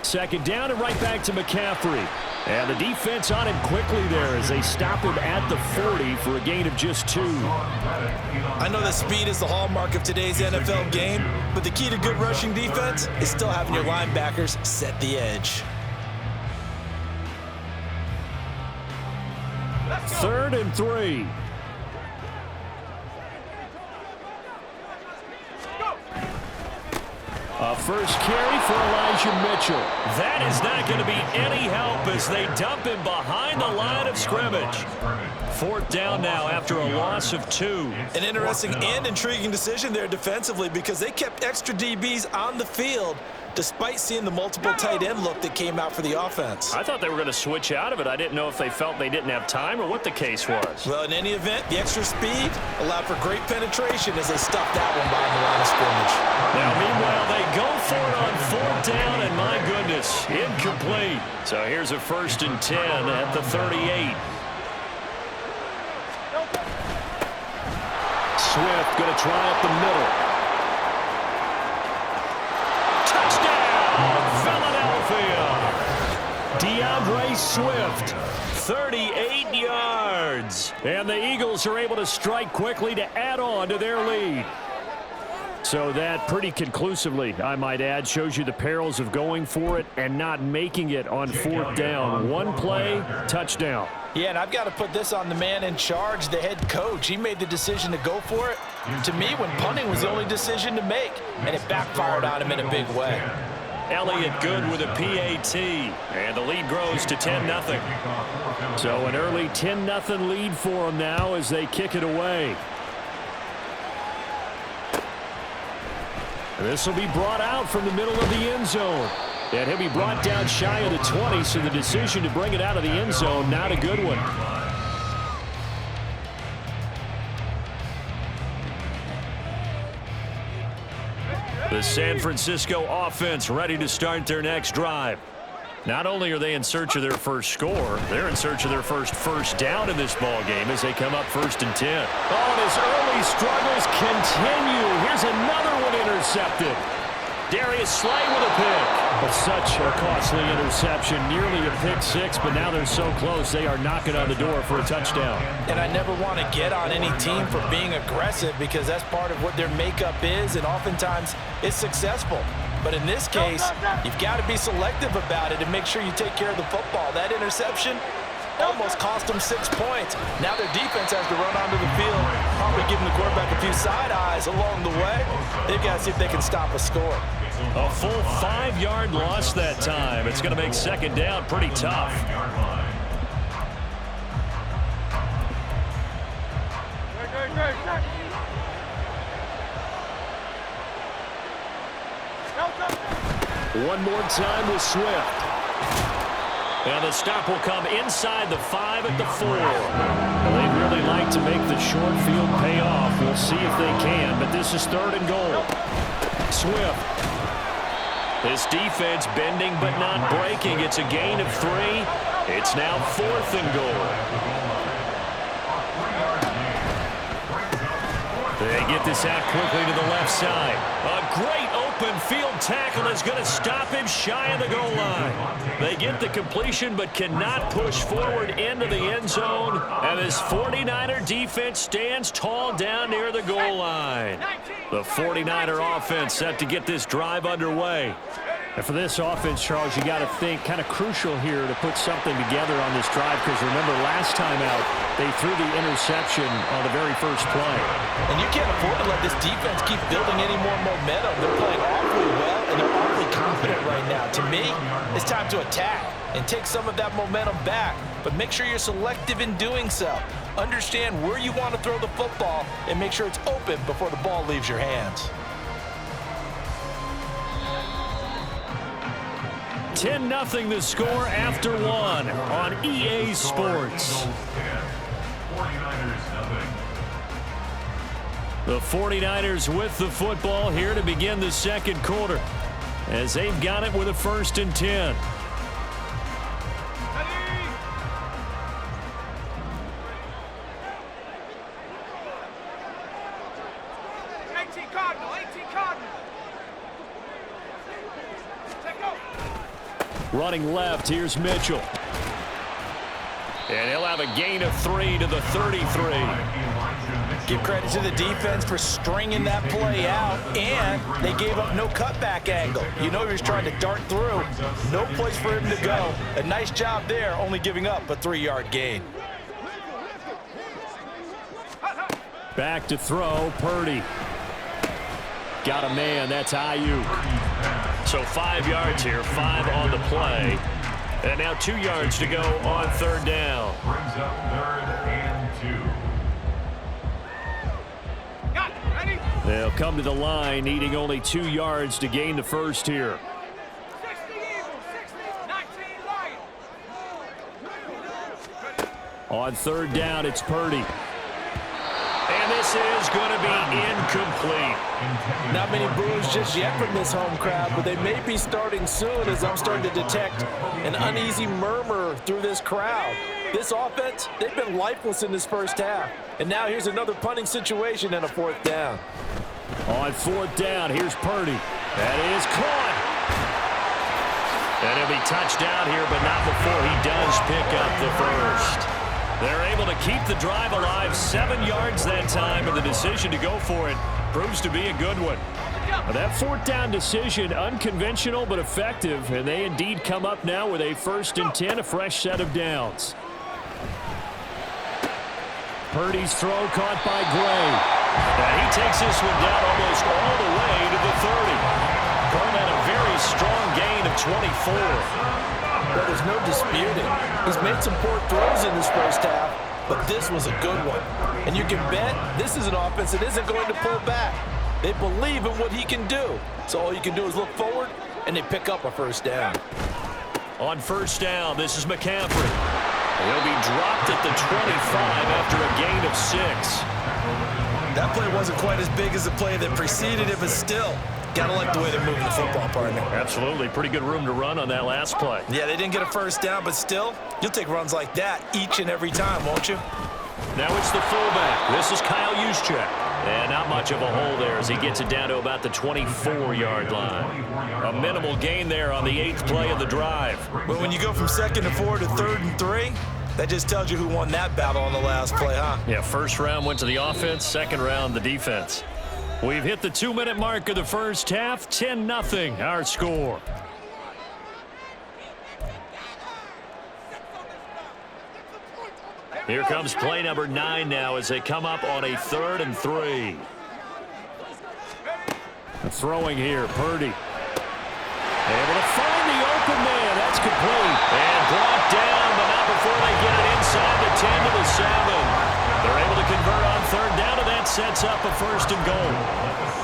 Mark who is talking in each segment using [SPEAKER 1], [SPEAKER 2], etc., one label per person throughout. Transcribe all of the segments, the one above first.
[SPEAKER 1] Second down and right back to McCaffrey. And the defense on him quickly there as they stop him at the 40 for a gain of just 2.
[SPEAKER 2] I know that speed is the hallmark of today's NFL game, but the key to good rushing defense is still having your linebackers set the edge.
[SPEAKER 1] 3rd and 3. A first carry for Elijah Mitchell. That is not going to be any help as they dump him behind the line of scrimmage. 4th down now after a loss of 2.
[SPEAKER 2] An interesting and intriguing decision there defensively because they kept extra DBs on the field despite seeing the multiple tight end look that came out for the offense.
[SPEAKER 1] I thought they were going to switch out of it. I didn't know if they felt they didn't have time or what the case was.
[SPEAKER 2] Well, in any event, the extra speed allowed for great penetration as they stuffed that one behind the line of scrimmage.
[SPEAKER 1] Now, meanwhile, they go for it on 4th down, and my goodness, incomplete. So here's a 1st and 10 at the 38. Swift going to try up the middle. Philadelphia. DeAndre Swift, 38 yards. And the Eagles are able to strike quickly to add on to their lead. So that pretty conclusively, I might add, shows you the perils of going for it and not making it on 4th down. One play, touchdown.
[SPEAKER 2] Yeah, and I've got to put this on the man in charge, the head coach. He made the decision to go for it. To me, when punting was the only decision to make, and it backfired on him in a big way.
[SPEAKER 1] Elliott good with a PAT, and the lead grows to 10-0. So an early 10-0 lead for them now as they kick it away. This will be brought out from the middle of the end zone. And he'll be brought down shy of the 20, so the decision to bring it out of the end zone, not a good one. The San Francisco offense ready to start their next drive. Not only are they in search of their first score, they're in search of their first down in this ball game as they come up 1st and 10. Oh, and his early struggles continue. Here's another one intercepted. Darius Slay with a pick. But such a costly interception, nearly a pick 6, but now they're so close they are knocking on the door for a touchdown.
[SPEAKER 2] And I never want to get on any team for being aggressive because that's part of what their makeup is, and oftentimes it's successful. But in this case, you've got to be selective about it and make sure you take care of the football. That interception almost cost them 6 points. Now their defense has to run onto the field, probably giving the quarterback a few side eyes along the way. They've got to see if they can stop a score.
[SPEAKER 1] A full 5-yard loss that time. It's going to make 2nd down pretty tough. One more time with Swift. And the stop will come inside the 5 at the 4. Well, they'd really like to make the short field pay off. We'll see if they can, but this is 3rd and goal. Swift. This defense bending but not breaking. It's a gain of 3. It's now 4th and goal. They get this out quickly to the left side. A great open field tackle is going to stop him shy of the goal line. They get the completion but cannot push forward into the end zone. And this 49er defense stands tall down near the goal line. The 49er offense set to get this drive underway. And for this offense, Charles, you got to think kind of crucial here to put something together on this drive because remember last time out they threw the interception on the very first play.
[SPEAKER 2] And you can't afford to let this defense keep building any more momentum. They're playing awfully well and they're awfully confident right now. To me, it's time to attack and take some of that momentum back, but make sure you're selective in doing so. Understand where you want to throw the football and make sure it's open before the ball leaves your hands.
[SPEAKER 1] 10-0 the score after 1 on EA Sports. The 49ers with the football here to begin the 2nd quarter as they've got it with a 1st and 10. Running left, here's Mitchell. And he'll have a gain of 3 to the 33.
[SPEAKER 2] Give credit to the defense for stringing that play out, and they gave up no cutback angle. You know he was trying to dart through. No place for him to go. A nice job there, only giving up a 3-yard gain.
[SPEAKER 1] Back to throw, Purdy. Got a man, that's Ayuk. So 5 yards here, 5 on the play. And now 2 yards to go on third down.
[SPEAKER 3] Brings up 3rd and 2.
[SPEAKER 1] They'll come to the line, needing only 2 yards to gain the first here.
[SPEAKER 4] 60 Eagles, 60, 19 Lions.
[SPEAKER 1] On third down, it's Purdy. And this is going to be incomplete.
[SPEAKER 2] Not many boos just yet from this home crowd, but they may be starting soon as I'm starting to detect an uneasy murmur through this crowd. This offense, they've been lifeless in this first half. And now here's another punting situation and a 4th down.
[SPEAKER 1] On 4th down, here's Purdy. That is caught. And he'll be touched down here, but not before he does pick up the first. They're able to keep the drive alive, 7 yards that time, and the decision to go for it proves to be a good one. That 4th down decision, unconventional but effective, and they indeed come up now with a 1st and 10, a fresh set of downs. Purdy's throw caught by Gray. And he takes this one down almost all the way to the 30. Going at a very strong gain of 24.
[SPEAKER 2] But there's no disputing. He's made some poor throws in this first half, but this was a good one. And you can bet this is an offense that isn't going to pull back. They believe in what he can do. So all you can do is look forward, and they pick up a 1st down.
[SPEAKER 1] On 1st down, this is McCaffrey. He'll be dropped at the 25 after a gain of 6.
[SPEAKER 2] That play wasn't quite as big as the play that preceded it, but still, gotta like the way they're moving the football, partner.
[SPEAKER 1] Absolutely. Pretty good room to run on that last play.
[SPEAKER 2] Yeah, they didn't get a 1st down, but still, you'll take runs like that each and every time, won't you?
[SPEAKER 1] Now it's the fullback. This is Kyle Juszczyk. And not much of a hole there as he gets it down to about the 24-yard line. A minimal gain there on the 8th play of the drive.
[SPEAKER 2] But when you go from 2nd and 4 to 3rd and 3, that just tells you who won that battle on the last play, huh?
[SPEAKER 1] Yeah, first round went to the offense, second round the defense. We've hit the 2-minute mark of the first half, 10-0 our score. Here comes play number 9 now as they come up on a 3rd and 3. Throwing here, Purdy. Able to find the open man. That's complete. And brought down, but not before they get it inside the 10 to the 7. They're able to convert on 3rd down, and that sets up a 1st and goal.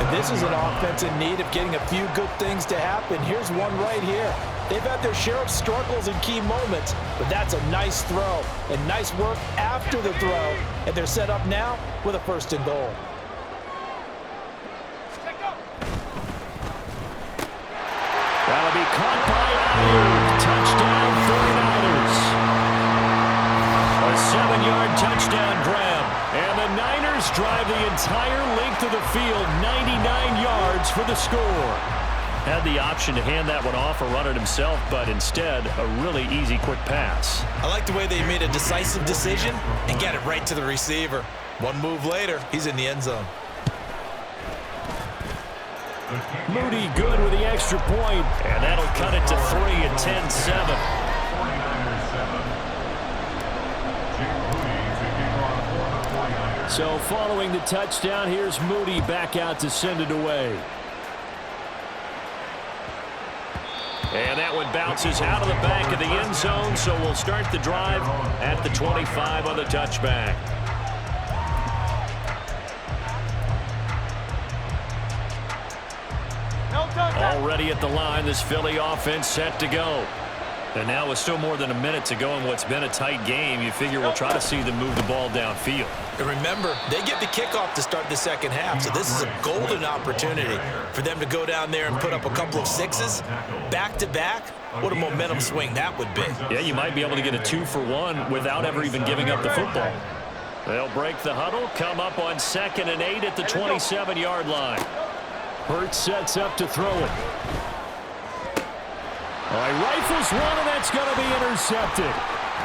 [SPEAKER 2] And this is an offense in need of getting a few good things to happen. Here's one right here. They've had their share of struggles in key moments, but that's a nice throw and nice work after the throw. And they're set up now with a 1st and goal.
[SPEAKER 1] That'll be caught by Ayuk. Touchdown 49ers. A 7-yard touchdown grab. And the Niners drive the entire length of the field, 99 yards for the score. Had the option to hand that one off or run it himself, but instead, a really easy, quick pass.
[SPEAKER 2] I like the way they made a decisive decision and got it right to the receiver. One move later, he's in the end zone.
[SPEAKER 1] Moody good with the extra point, and that'll cut it to 3 at 10-7. So following the touchdown, here's Moody back out to send it away. And that one bounces out of the back of the end zone, so we'll start the drive at the 25 on the touchback. Already at the line, this Philly offense set to go. And now with still more than a minute to go in what's been a tight game, you figure we'll try to see them move the ball downfield.
[SPEAKER 2] And remember, they get the kickoff to start the second half, so this is a golden opportunity for them to go down there and put up a couple of 6s back-to-back. What a momentum swing that would be.
[SPEAKER 1] Yeah, you might be able to get a 2-for-1 without ever even giving up the football. They'll break the huddle, come up on 2nd and 8 at the 27-yard line. Hurts sets up to throw it. He rifles one, and that's going to be intercepted.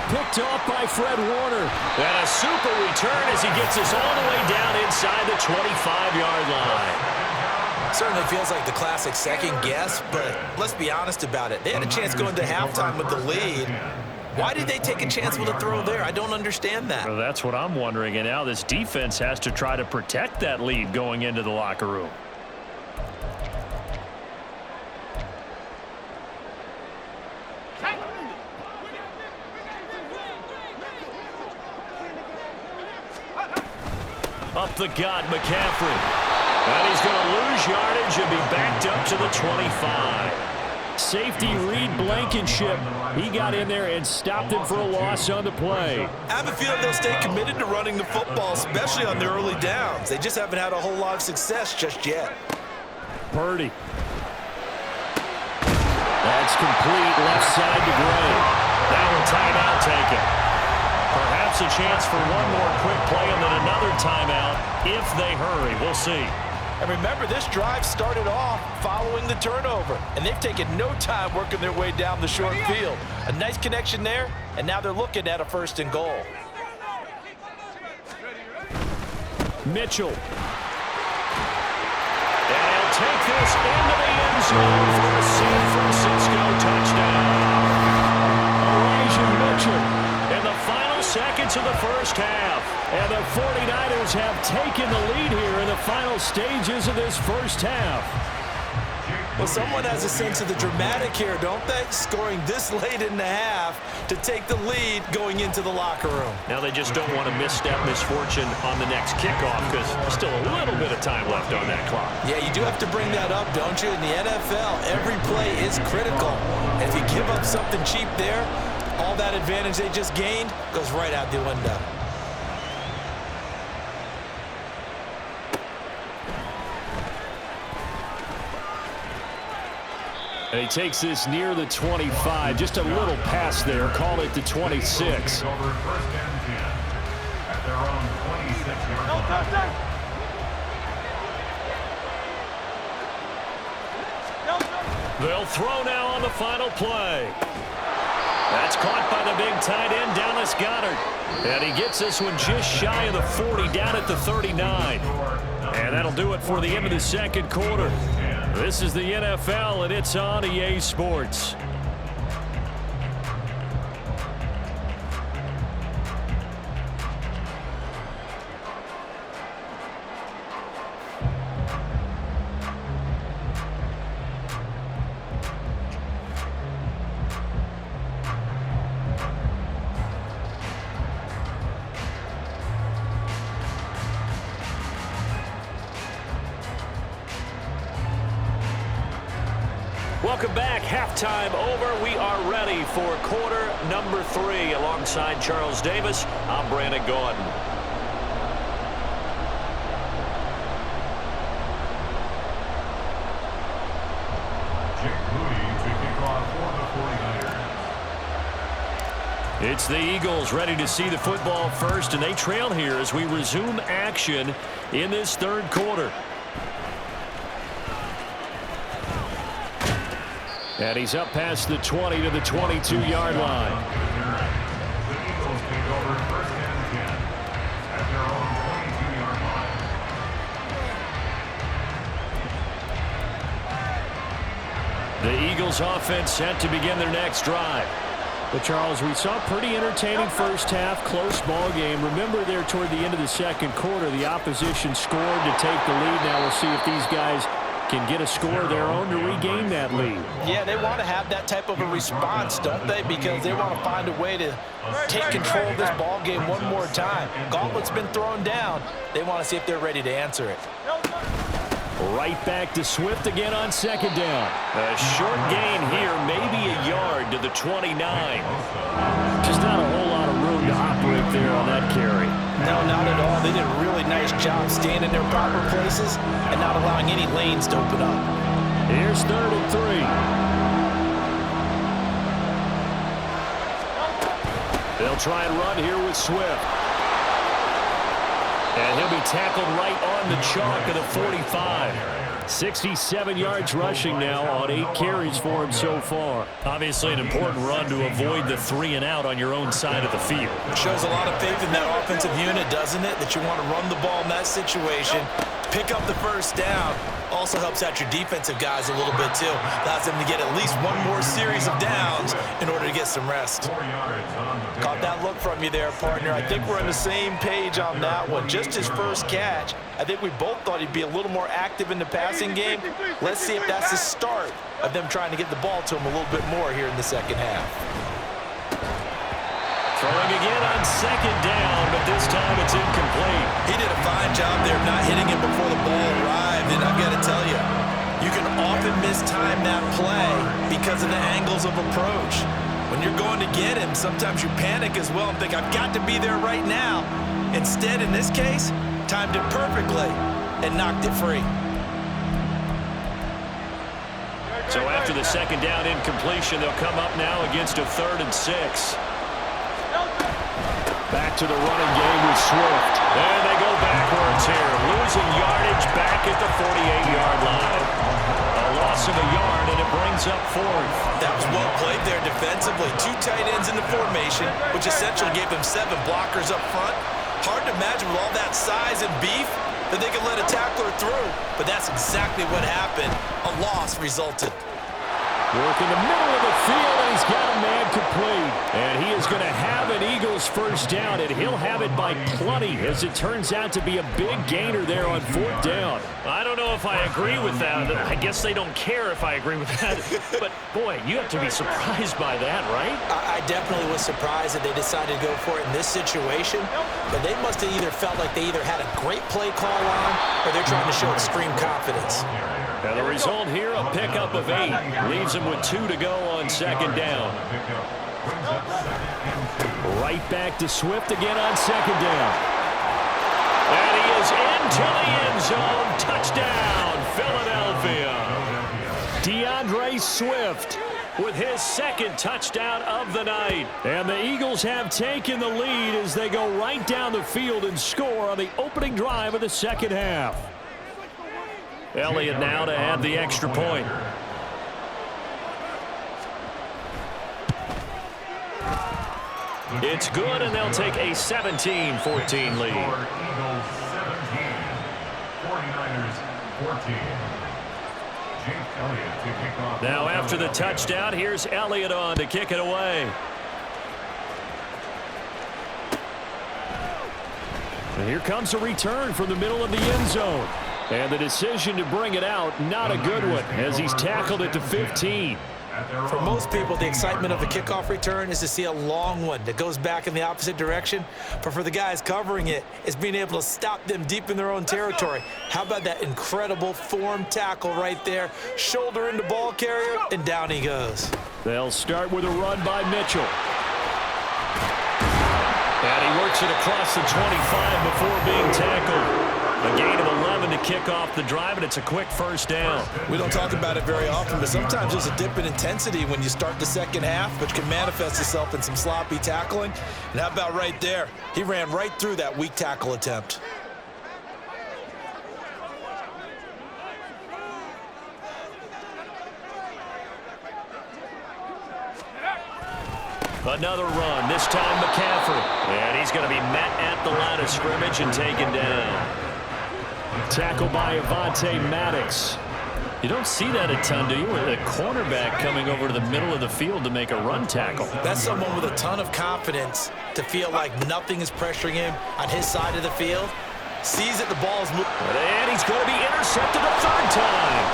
[SPEAKER 1] Picked off by Fred Warner. And a super return as he gets us all the way down inside the 25-yard line.
[SPEAKER 2] Certainly feels like the classic second guess, but let's be honest about it. They had a chance going to halftime with the lead. Why did they take a chance with a throw there? I don't understand that.
[SPEAKER 1] Well, that's what I'm wondering, and now this defense has to try to protect that lead going into the locker room. Up the gut, McCaffrey. And he's going to lose yardage and be backed up to the 25. Safety Reed Blankenship. He got in there and stopped him for a loss on the play.
[SPEAKER 2] I have a feeling they'll stay committed to running the football, especially on their early downs. They just haven't had a whole lot of success just yet.
[SPEAKER 1] Purdy. That's complete left side to Gray. Now a timeout taken. Perhaps a chance for one more quick play and then another timeout if they hurry. We'll see.
[SPEAKER 2] And remember, this drive started off following the turnover, and they've taken no time working their way down the short field. A nice connection there, and now they're looking at a 1st and goal.
[SPEAKER 1] Mitchell. And he'll take this into the end zone for a San Francisco touchdown. Elijah Mitchell. In the final seconds of the first half. And the 49ers have taken the lead here in the final stages of this first half.
[SPEAKER 2] Well, someone has a sense of the dramatic here, don't they? Scoring this late in the half to take the lead going into the locker room.
[SPEAKER 1] Now they just don't want to misstep misfortune on the next kickoff because there's still a little bit of time left on that clock.
[SPEAKER 2] Yeah, you do have to bring that up, don't you? In the NFL, every play is critical. And if you give up something cheap there, all that advantage they just gained goes right out the window.
[SPEAKER 1] And he takes this near the 25. Just a little pass there. Call it the 26.
[SPEAKER 3] Over 1st and 10 at their own 26-yard line.
[SPEAKER 1] They'll throw now on the final play. That's caught by the big tight end, Dallas Goedert. And he gets this one just shy of the 40, down at the 39. And that'll do it for the end of the second quarter. This is the NFL, and it's on EA Sports. Welcome back. Halftime over. We are ready for quarter number 3. Alongside Charles Davis, I'm Brandon Gordon. It's the Eagles ready to see the football first, and they trail here as we resume action in this third quarter. And he's up past the 20 to the 22-yard line.
[SPEAKER 3] The Eagles take over 1st and 10 at their own 22-yard line.
[SPEAKER 1] The Eagles offense set to begin their next drive. But, Charles, we saw a pretty entertaining first half, close ball game. Remember there toward the end of the second quarter, the opposition scored to take the lead. Now we'll see if these guys can get a score of their own to regain that lead.
[SPEAKER 2] Yeah, they want to have that type of a response, don't they? Because they want to find a way to take control of this ball game one more time. Gauntlet's been thrown down. They want to see if they're ready to answer it.
[SPEAKER 1] Right back to Swift again on second down. A short gain here, maybe a yard to the 29. Just not a whole lot of room to operate there on that carry.
[SPEAKER 2] No, not at all. They did a really nice job staying in their proper places and not allowing any lanes to open up.
[SPEAKER 1] Here's 3rd and 3. They'll try and run here with Swift. And he'll be tackled right on the chalk of the 45. 67 yards rushing now on 8 carries for him so far. Obviously an important run to avoid the 3 and out on your own side of the field.
[SPEAKER 2] It shows a lot of faith in that offensive unit, doesn't it? That you want to run the ball in that situation, pick up the first down. Also helps out your defensive guys a little bit too. Allows them to get at least one more series of downs in order to get some rest. Caught that look from you there, partner. I think we're on the same page on that one. Just his first catch. I think we both thought he'd be a little more active in the passing game. Let's see if that's the start of them trying to get the ball to him a little bit more here in the second half.
[SPEAKER 1] Throwing again on second down, but this time it's incomplete.
[SPEAKER 2] He did a fine job there of not hitting him before the ball arrived, and I've got to tell you, you can often mistime that play because of the angles of approach. When you're going to get him, sometimes you panic as well and think, I've got to be there right now. Instead, in this case, timed it perfectly and knocked it free.
[SPEAKER 1] So after the second down incompletion, they'll come up now against a 3rd and 6. Back to the running game with Swift. And they go backwards here. Losing yardage back at the 48-yard line. A loss of a yard, and it brings up 4th.
[SPEAKER 2] That was well played there defensively. 2 tight ends in the formation, which essentially gave them 7 blockers up front. Hard to imagine with all that size and beef that they could let a tackler through. But that's exactly what happened. A loss resulted.
[SPEAKER 1] Work in the middle of the field, and he's got a man complete. And he is going to have an Eagles first down, and he'll have it by plenty, as it turns out to be a big gainer there on 4th down. I don't know if I agree with that. I guess they don't care if I agree with that. But, boy, you have to be surprised by that, right?
[SPEAKER 2] I definitely was surprised that they decided to go for it in this situation. But they must have either felt like they either had a great play call on, or they're trying to show extreme confidence.
[SPEAKER 1] And the result here, a pickup of 8. Leaves him with 2 to go on second down. Right back to Swift again on second down. And he is into the end zone. Touchdown, Philadelphia. DeAndre Swift with his 2nd touchdown of the night. And the Eagles have taken the lead as they go right down the field and score on the opening drive of the second half. Elliott now to add the extra point. It's good, and they'll take a 17-14 lead.
[SPEAKER 3] Eagles 17, 49ers 14.
[SPEAKER 1] Now after the touchdown, here's Elliott on to kick it away. And here comes a return from the middle of the end zone. And the decision to bring it out, not a good one, as he's tackled at the 15.
[SPEAKER 2] For most people, the excitement of a kickoff return is to see a long one that goes back in the opposite direction. But for the guys covering it, it's being able to stop them deep in their own territory. How about that incredible form tackle right there? Shoulder into ball carrier, and down he goes.
[SPEAKER 1] They'll start with a run by Mitchell. And he works it across the 25 before being tackled. A gain of 11 to kick off the drive, and it's a quick first down.
[SPEAKER 2] We don't talk about it very often, but sometimes there's a dip in intensity when you start the second half, which can manifest itself in some sloppy tackling. And how about right there? He ran right through that weak tackle attempt.
[SPEAKER 1] Another run, this time McCaffrey. And he's going to be met at the line of scrimmage and taken down. Tackled by Avonte Maddox. You don't see that a ton, do you? With a cornerback coming over to the middle of the field to make a run tackle.
[SPEAKER 2] That's someone with a ton of confidence to feel like nothing is pressuring him on his side of the field. Sees that the ball is moving.
[SPEAKER 1] And he's going to be intercepted a 3rd time.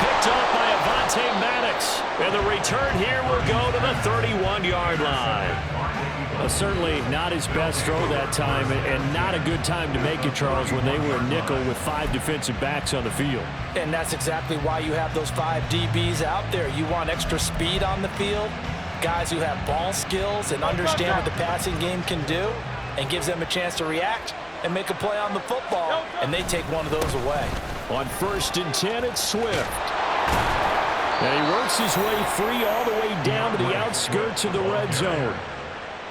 [SPEAKER 1] Picked off by Avonte Maddox. And the return here will go to the 31-yard line. Certainly not his best throw that time, and not a good time to make it, Charles, when they were a nickel with 5 defensive backs on the field.
[SPEAKER 2] And that's exactly why you have those 5 DBs out there. You want extra speed on the field, guys who have ball skills and understand what the passing game can do, and gives them a chance to react and make a play on the football, and they take one of those away.
[SPEAKER 1] On 1st and 10, it's Swift. And he works his way free all the way down to the outskirts of the red zone.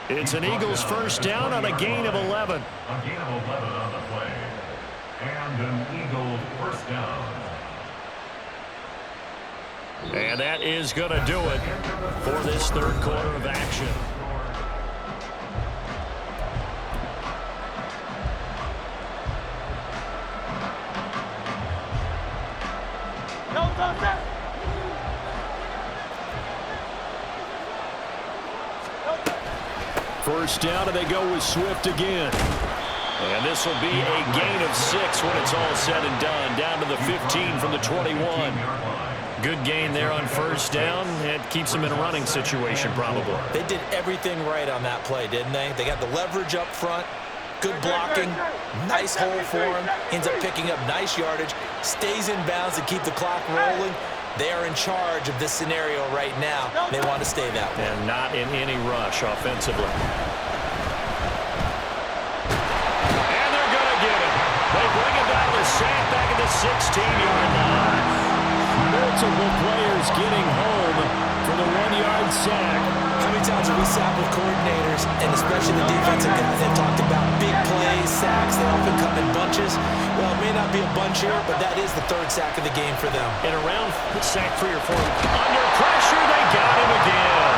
[SPEAKER 1] It's an Eagles first down on a gain of 11.
[SPEAKER 3] A gain of 11 on the play. And an Eagle first down.
[SPEAKER 1] And that is going to do it for this third quarter of action. First down, and they go with Swift again. And this will be a gain of 6 when it's all said and done. Down to the 15 from the 21. Good gain there on first down. It keeps them in a running situation, probably.
[SPEAKER 2] They did everything right on that play, didn't they? They got the leverage up front, good blocking, nice hole for him, ends up picking up nice yardage, stays in bounds to keep the clock rolling. They are in charge of this scenario right now. They want to stay that way.
[SPEAKER 1] And not in any rush offensively. And they're going to get it. They bring it down to sack back at the 16-yard line. Multiple players getting home for the 1-yard sack.
[SPEAKER 2] How many times have we sat with coordinators, and especially the defensive guys, that talked about big plays, sacks, they often come in bunches? Well, it may not be a bunch here, but that is the third sack of the game for them.
[SPEAKER 1] And around sack 3 or 4. Under pressure, they got him again.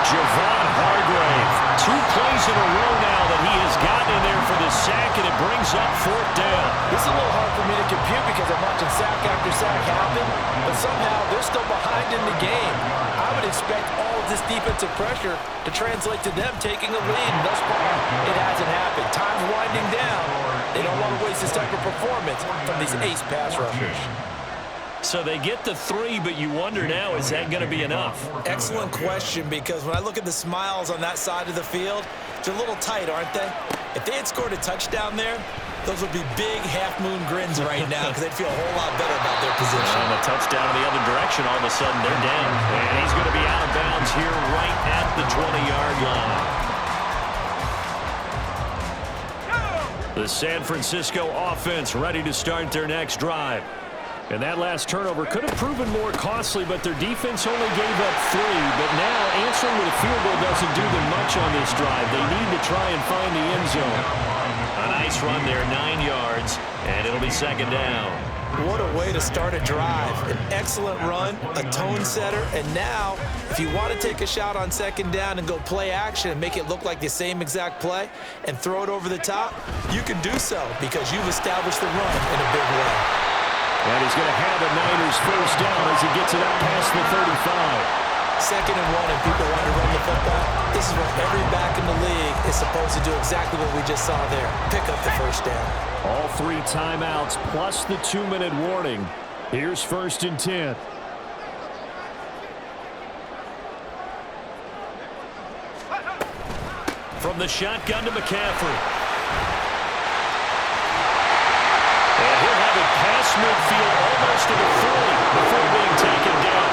[SPEAKER 1] Javon Hargrave. 2 plays in a row now that he has gotten in there for the sack, and it brings up 4th down.
[SPEAKER 2] This is a little hard for me to compute because I'm watching sack after sack happen, but somehow they're still behind in the game. I would expect all of this defensive pressure to translate to them taking a lead, and thus far, it hasn't happened. Time's winding down. They don't want to waste this type of performance from these ace pass rushers.
[SPEAKER 1] So they get the 3, but you wonder now, is that going to be enough?
[SPEAKER 2] Excellent question, because when I look at the smiles on that side of the field, they're a little tight, aren't they? If they had scored a touchdown there, those would be big half-moon grins right now because they'd feel a whole lot better about their position.
[SPEAKER 1] And a touchdown in the other direction, all of a sudden they're down. And he's going to be out of bounds here right at the 20-yard line. The San Francisco offense ready to start their next drive. And that last turnover could have proven more costly, but their defense only gave up 3. But now answering with a field goal doesn't do them much on this drive. They need to try and find the end zone. A nice run there, 9 yards, and it'll be 2nd down.
[SPEAKER 2] What a way to start a drive. An excellent run, a tone setter, and now if you want to take a shot on 2nd down and go play action and make it look like the same exact play and throw it over the top, you can do so because you've established the run in a big way.
[SPEAKER 1] And he's going to have a Niners first down as he gets it up past the 35.
[SPEAKER 2] 2nd and 1, and people want to run the football. This is what every back in the league is supposed to do, exactly what we just saw there. Pick up the first down.
[SPEAKER 1] All 3 timeouts plus the 2-minute warning. Here's 1st and 10. From the shotgun to McCaffrey. And he'll have it past midfield almost to the 40 before being taken down.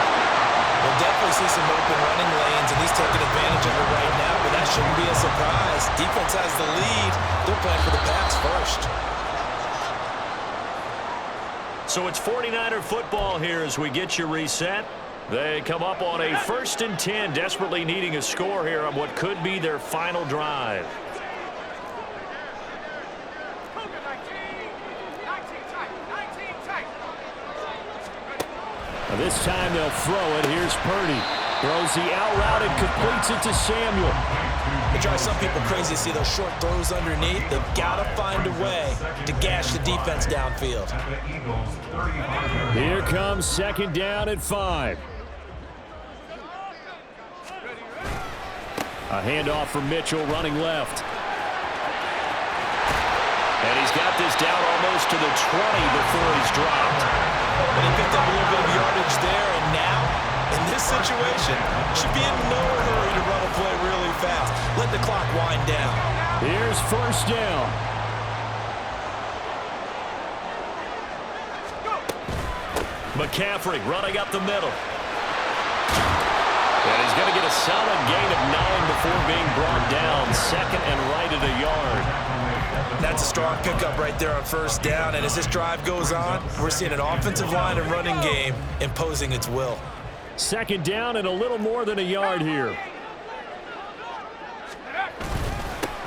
[SPEAKER 2] We'll definitely see some open running lanes, and he's taking advantage of it right now, but that shouldn't be a surprise. Defense has the lead. They're playing for the pass first.
[SPEAKER 1] So it's 49er football here as we get you reset. They come up on a 1st and 10, desperately needing a score here on what could be their final drive. Now this time they'll throw it. Here's Purdy. Throws the out route and completes it to Samuel.
[SPEAKER 2] It drives some people crazy to see those short throws underneath. They've got to find a way to gash the defense downfield.
[SPEAKER 1] Here comes 2nd down at 5. A handoff from Mitchell running left. And he's got this down almost to the 20 before he's dropped.
[SPEAKER 2] But he picked up a little bit of yardage there, and now, in this situation, should be in no hurry to run a play really fast. Let the clock wind down.
[SPEAKER 1] Here's 1st down. McCaffrey running up the middle. And he's going to get a solid gain of 9 before being brought down. 2nd and right at a yard.
[SPEAKER 2] That's a strong pickup right there on 1st down. And as this drive goes on, we're seeing an offensive line and running game imposing its will.
[SPEAKER 1] 2nd down and a little more than a yard here.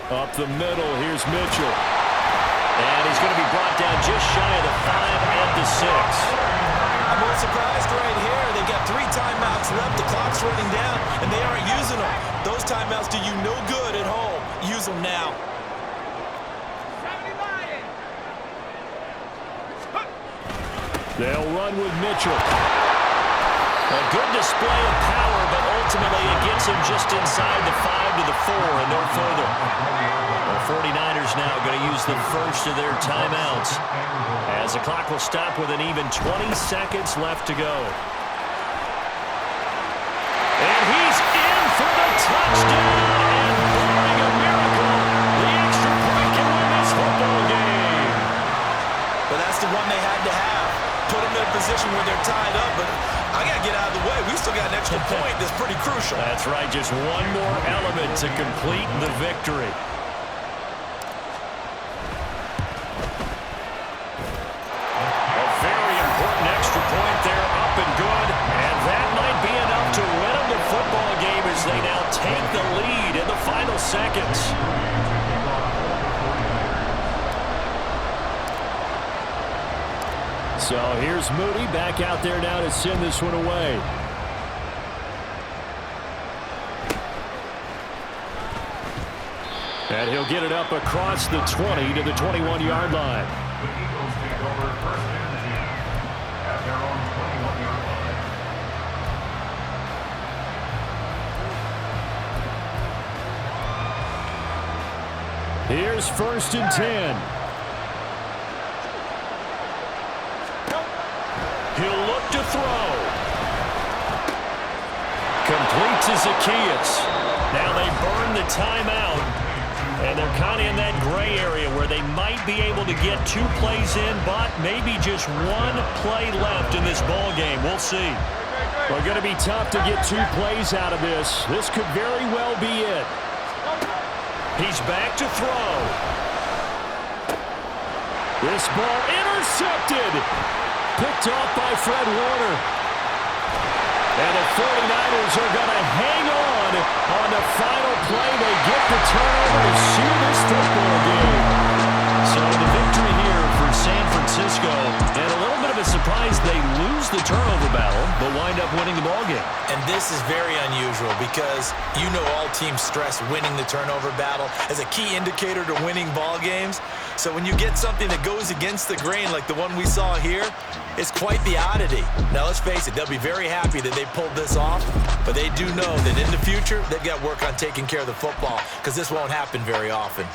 [SPEAKER 1] Up the middle, here's Mitchell. And he's going to be brought down just shy of the 5 and the 6.
[SPEAKER 2] I'm a little surprised right here. They've got 3 timeouts left. The clock's running down, and they aren't using them. Those timeouts do you no good at home. Use them now.
[SPEAKER 4] 79.
[SPEAKER 1] They'll run with Mitchell. A good display of power, but ultimately it gets him just inside the 5 to the 4 and no further. The 49ers now going to use the first of their timeouts as the clock will stop with an even 20 seconds left to go. And he's in for the touchdown, and barring a miracle, the extra point can win this football game.
[SPEAKER 2] But that's the one they had to have. Put them in a position where they're tied up, but I got to get out of the way. We still got an extra point that's pretty crucial.
[SPEAKER 1] That's right, just one more element to complete the victory. A very important extra point there, up and good, and that might be enough to win them the football game as they now take the lead in the final seconds. So here's Moody back out there now to send this one away. And he'll get it up across the 20 to the 21-yard line.
[SPEAKER 3] The Eagles take over first and 10 at their own 21-yard line.
[SPEAKER 1] Here's first and 10. He'll look to throw. Complete to Zacchaeus. Now they burn the timeout. And they're kind of in that gray area where they might be able to get 2 plays in, but maybe just 1 play left in this ball game. We'll see. Well, going to be tough to get 2 plays out of this. This could very well be it. He's back to throw. This ball intercepted. Picked off by Fred Warner. And the 49ers are going to hang on the final play. They get the turnover to seal this football game. So the victory here for San Francisco. And a little bit of a surprise, they lose the turnover battle, but wind up winning the ball game.
[SPEAKER 2] And this is very unusual because you know all teams stress winning the turnover battle as a key indicator to winning ball games. So when you get something that goes against the grain like the one we saw here, it's quite the oddity. Now, let's face it, they'll be very happy that they pulled this off, but they do know that in the future, they've got to work on taking care of the football because this won't happen very often.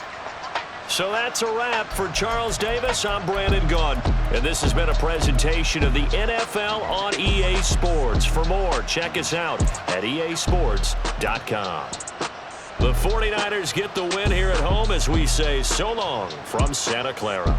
[SPEAKER 1] So that's a wrap for Charles Davis. I'm Brandon Gunn, and this has been a presentation of the NFL on EA Sports. For more, check us out at easports.com. The 49ers get the win here at home as we say so long from Santa Clara.